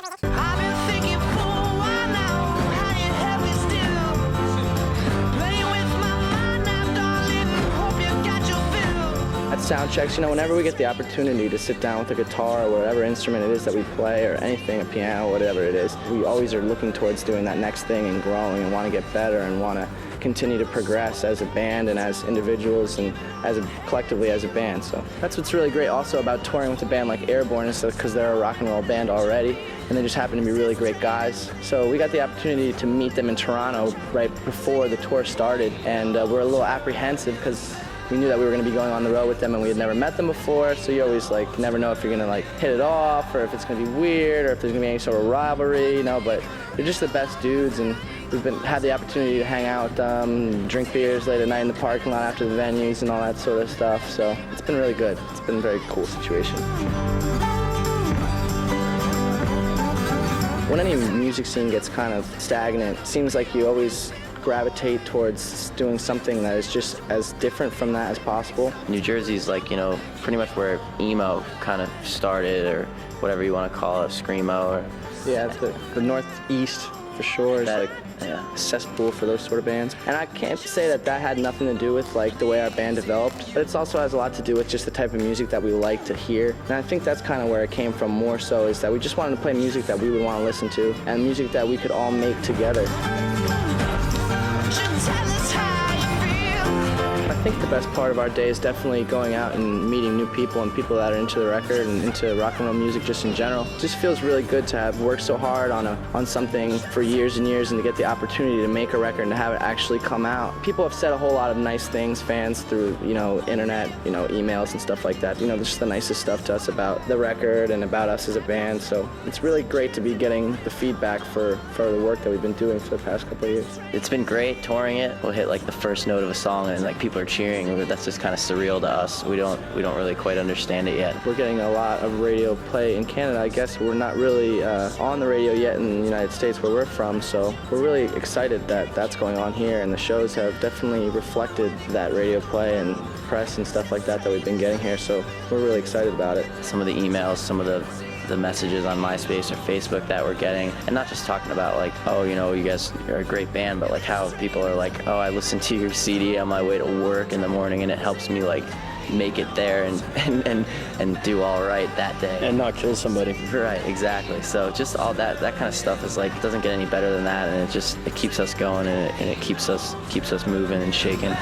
I've been thinking for a while now, how you have me still. Playing with my mind now, darling, hope you got your fill. At sound checks, whenever we get the opportunity to sit down with a guitar or whatever instrument it is that we play, or anything, a piano, whatever it is, we always are looking towards doing that next thing and growing and want to get better and want to continue to progress as a band and as individuals and collectively as a band. So that's what's really great also about touring with a band like Airborne, is because they're a rock and roll band already and they just happen to be really great guys. So we got the opportunity to meet them in Toronto right before the tour started, and we're a little apprehensive because we knew that we were going to be going on the road with them and we had never met them before, so you always never know if you're going to hit it off or if it's going to be weird or if there's going to be any sort of rivalry, but they're just the best dudes, and we've had the opportunity to hang out with them, drink beers late at night in the parking lot after the venues and all that sort of stuff, so it's been really good. It's been a very cool situation. When any music scene gets kind of stagnant, it seems like you always gravitate towards doing something that is just as different from that as possible. New Jersey's pretty much where emo kind of started, or whatever you want to call it, screamo. Or yeah, the Northeast for sure is a cesspool for those sort of bands. And I can't say that had nothing to do with the way our band developed, but it also has a lot to do with just the type of music that we like to hear. And I think that's kind of where it came from more so, is that we just wanted to play music that we would want to listen to and music that we could all make together. I think the best part of our day is definitely going out and meeting new people and people that are into the record and into rock and roll music just in general. It just feels really good to have worked so hard on something for years and years and to get the opportunity to make a record and to have it actually come out. People have said a whole lot of nice things, fans, through internet, emails and stuff like that. Just the nicest stuff to us about the record and about us as a band. So it's really great to be getting the feedback for the work that we've been doing for the past couple of years. It's been great touring it. We'll hit the first note of a song and people are cheering. That's just kind of surreal to us. We don't really quite understand it yet. We're getting a lot of radio play in Canada. I guess we're not really on the radio yet in the United States where we're from, so we're really excited that that's going on here, and the shows have definitely reflected that radio play and press and stuff like that we've been getting here, so we're really excited about it. Some of the emails, some of the messages on MySpace or Facebook that we're getting, and not just talking about you guys are a great band, but how people are oh, I listen to your CD on my way to work in the morning and it helps me make it there and do all right that day. And not kill somebody. Right, exactly. So just all that kind of stuff is it doesn't get any better than that, and it keeps us going, and it keeps us moving and shaking.